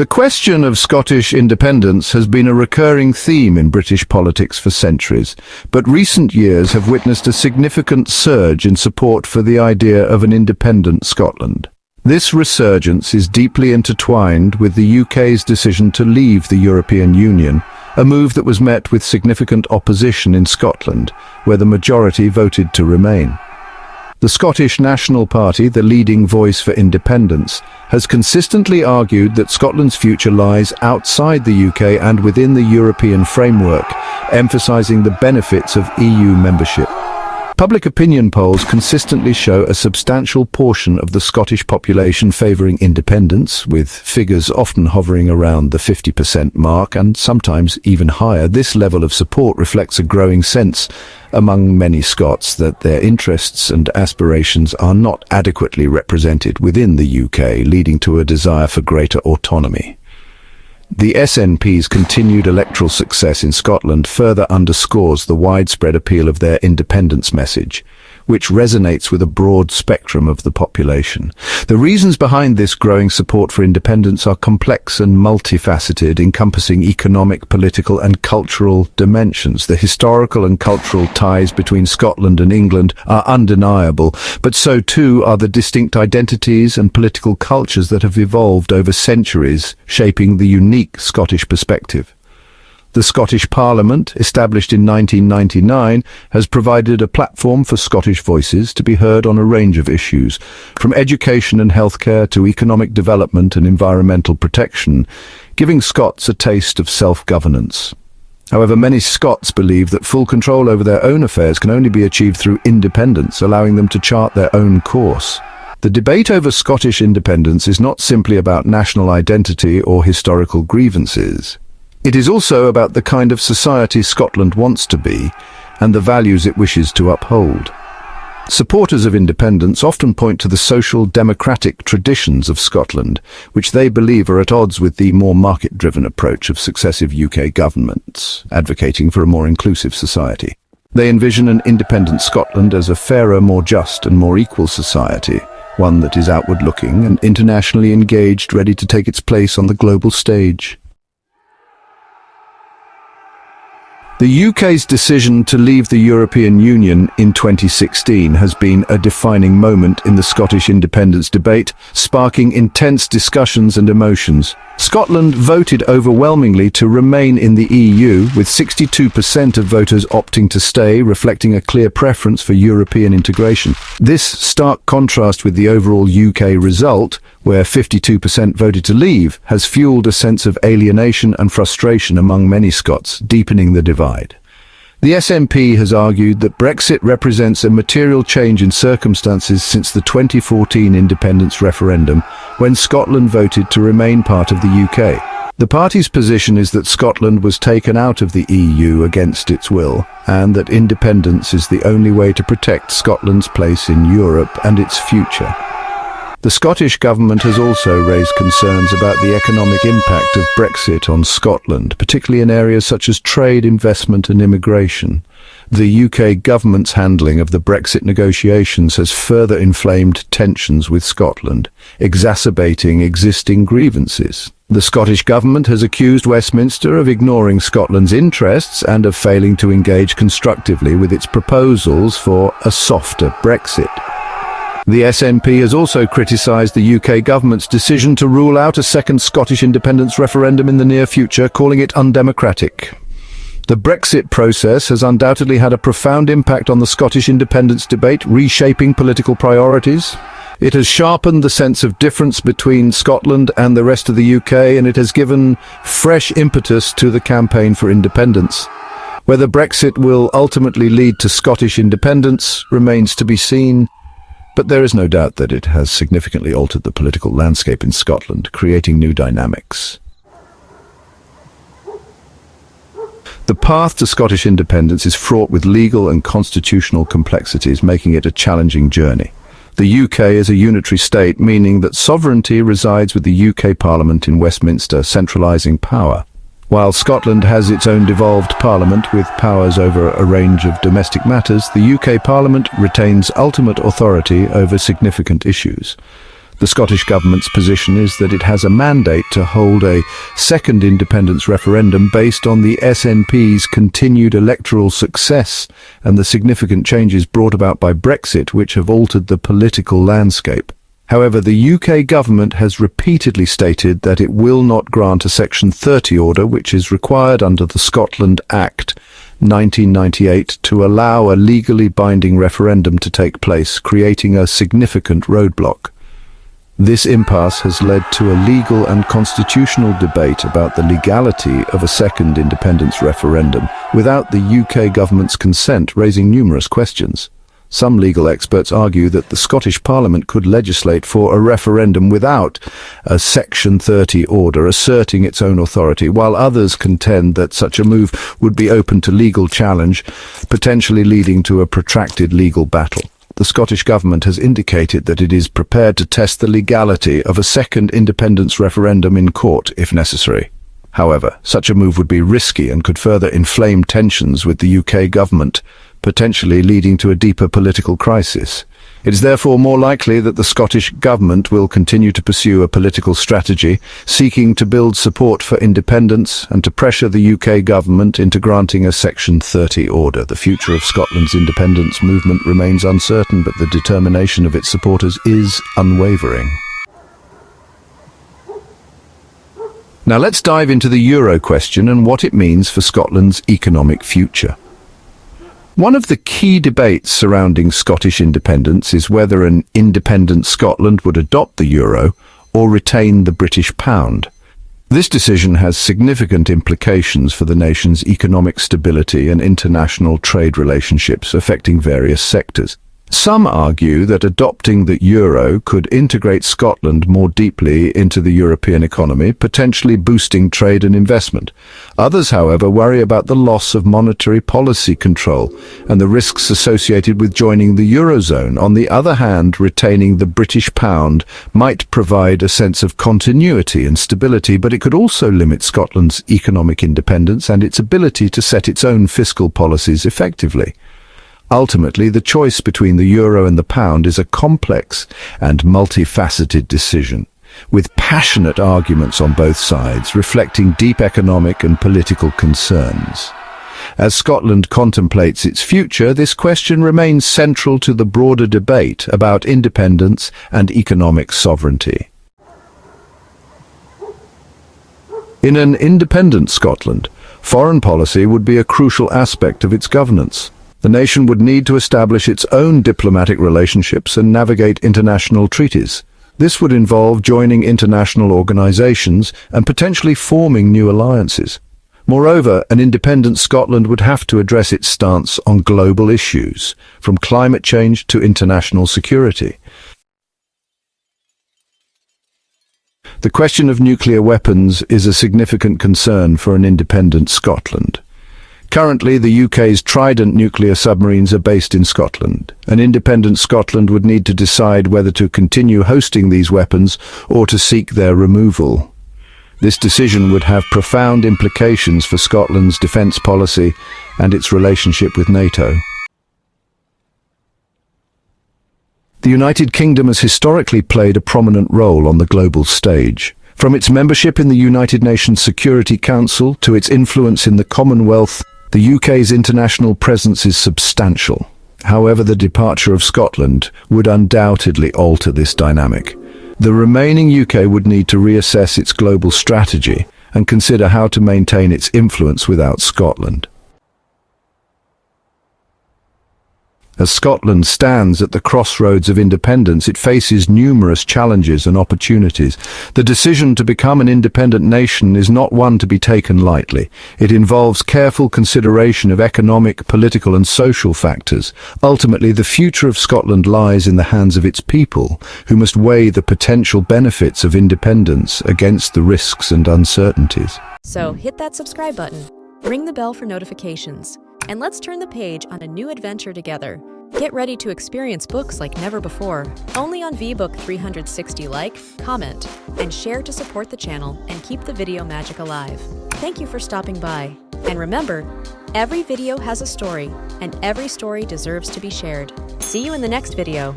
The question of Scottish independence has been a recurring theme in British politics for centuries, but recent years have witnessed a significant surge in support for the idea of an independent Scotland. This resurgence is deeply intertwined with the UK's decision to leave the European Union, a move that was met with significant opposition in Scotland, where the majority voted to remain. The Scottish National Party, the leading voice for independence, has consistently argued that Scotland's future lies outside the UK and within the European framework, emphasising the benefits of EU membership. Public opinion polls consistently show a substantial portion of the Scottish population favouring independence, with figures often hovering around the 50% mark and sometimes even higher. This level of support reflects a growing sense among many Scots that their interests and aspirations are not adequately represented within the UK, leading to a desire for greater autonomy. The SNP's continued electoral success in Scotland further underscores the widespread appeal of their independence message, which resonates with a broad spectrum of the population. The reasons behind this growing support for independence are complex and multifaceted, encompassing economic, political and cultural dimensions. The historical and cultural ties between Scotland and England are undeniable, but so too are the distinct identities and political cultures that have evolved over centuries, shaping the unique Scottish perspective. The Scottish Parliament, established in 1999, has provided a platform for Scottish voices to be heard on a range of issues, from education and healthcare to economic development and environmental protection, giving Scots a taste of self-governance. However, many Scots believe that full control over their own affairs can only be achieved through independence, allowing them to chart their own course. The debate over Scottish independence is not simply about national identity or historical grievances. It is also about the kind of society Scotland wants to be and the values it wishes to uphold. Supporters of independence often point to the social democratic traditions of Scotland, which they believe are at odds with the more market-driven approach of successive UK governments, advocating for a more inclusive society. They envision an independent Scotland as a fairer, more just and more equal society, one that is outward-looking and internationally engaged, ready to take its place on the global stage. The UK's decision to leave the European Union in 2016 has been a defining moment in the Scottish independence debate, sparking intense discussions and emotions. Scotland voted overwhelmingly to remain in the EU, with 62% of voters opting to stay, reflecting a clear preference for European integration. This stark contrast with the overall UK result, where 52% voted to leave, has fueled a sense of alienation and frustration among many Scots, deepening the divide. The SNP has argued that Brexit represents a material change in circumstances since the 2014 independence referendum, when Scotland voted to remain part of the UK. The party's position is that Scotland was taken out of the EU against its will, and that independence is the only way to protect Scotland's place in Europe and its future. The Scottish Government has also raised concerns about the economic impact of Brexit on Scotland, particularly in areas such as trade, investment and immigration. The UK Government's handling of the Brexit negotiations has further inflamed tensions with Scotland, exacerbating existing grievances. The Scottish Government has accused Westminster of ignoring Scotland's interests and of failing to engage constructively with its proposals for a softer Brexit. The SNP has also criticised the UK government's decision to rule out a second Scottish independence referendum in the near future, calling it undemocratic. The Brexit process has undoubtedly had a profound impact on the Scottish independence debate, reshaping political priorities. It has sharpened the sense of difference between Scotland and the rest of the UK, and it has given fresh impetus to the campaign for independence. Whether Brexit will ultimately lead to Scottish independence remains to be seen, but there is no doubt that it has significantly altered the political landscape in Scotland, creating new dynamics. The path to Scottish independence is fraught with legal and constitutional complexities, making it a challenging journey. The UK is a unitary state, meaning that sovereignty resides with the UK Parliament in Westminster, centralising power. While Scotland has its own devolved parliament with powers over a range of domestic matters, the UK Parliament retains ultimate authority over significant issues. The Scottish Government's position is that it has a mandate to hold a second independence referendum based on the SNP's continued electoral success and the significant changes brought about by Brexit, which have altered the political landscape. However, the UK government has repeatedly stated that it will not grant a Section 30 order, which is required under the Scotland Act 1998 to allow a legally binding referendum to take place, creating a significant roadblock. This impasse has led to a legal and constitutional debate about the legality of a second independence referendum without the UK government's consent, raising numerous questions. Some legal experts argue that the Scottish Parliament could legislate for a referendum without a Section 30 order asserting its own authority, while others contend that such a move would be open to legal challenge, potentially leading to a protracted legal battle. The Scottish Government has indicated that it is prepared to test the legality of a second independence referendum in court if necessary. However, such a move would be risky and could further inflame tensions with the UK government, potentially leading to a deeper political crisis. It is therefore more likely that the Scottish Government will continue to pursue a political strategy, seeking to build support for independence and to pressure the UK government into granting a Section 30 order. The future of Scotland's independence movement remains uncertain, but the determination of its supporters is unwavering. Now let's dive into the Euro question and what it means for Scotland's economic future. One of the key debates surrounding Scottish independence is whether an independent Scotland would adopt the euro or retain the British pound. This decision has significant implications for the nation's economic stability and international trade relationships, affecting various sectors. Some argue that adopting the euro could integrate Scotland more deeply into the European economy, potentially boosting trade and investment. Others, however, worry about the loss of monetary policy control and the risks associated with joining the Eurozone. On the other hand, retaining the British pound might provide a sense of continuity and stability, but it could also limit Scotland's economic independence and its ability to set its own fiscal policies effectively. Ultimately, the choice between the euro and the pound is a complex and multifaceted decision, with passionate arguments on both sides, reflecting deep economic and political concerns. As Scotland contemplates its future, this question remains central to the broader debate about independence and economic sovereignty. In an independent Scotland, foreign policy would be a crucial aspect of its governance. The nation would need to establish its own diplomatic relationships and navigate international treaties. This would involve joining international organizations and potentially forming new alliances. Moreover, an independent Scotland would have to address its stance on global issues, from climate change to international security. The question of nuclear weapons is a significant concern for an independent Scotland. Currently, the UK's Trident nuclear submarines are based in Scotland. An independent Scotland would need to decide whether to continue hosting these weapons or to seek their removal. This decision would have profound implications for Scotland's defence policy and its relationship with NATO. The United Kingdom has historically played a prominent role on the global stage. From its membership in the United Nations Security Council to its influence in the Commonwealth, the UK's international presence is substantial. However, the departure of Scotland would undoubtedly alter this dynamic. The remaining UK would need to reassess its global strategy and consider how to maintain its influence without Scotland. As Scotland stands at the crossroads of independence, it faces numerous challenges and opportunities. The decision to become an independent nation is not one to be taken lightly. It involves careful consideration of economic, political and social factors. Ultimately, the future of Scotland lies in the hands of its people, who must weigh the potential benefits of independence against the risks and uncertainties. So hit that subscribe button, ring the bell for notifications, and let's turn the page on a new adventure together. Get ready to experience books like never before, only on VBook 360. Like, comment, and share to support the channel and keep the video magic alive. Thank you for stopping by. And remember, every video has a story, and every story deserves to be shared. See you in the next video.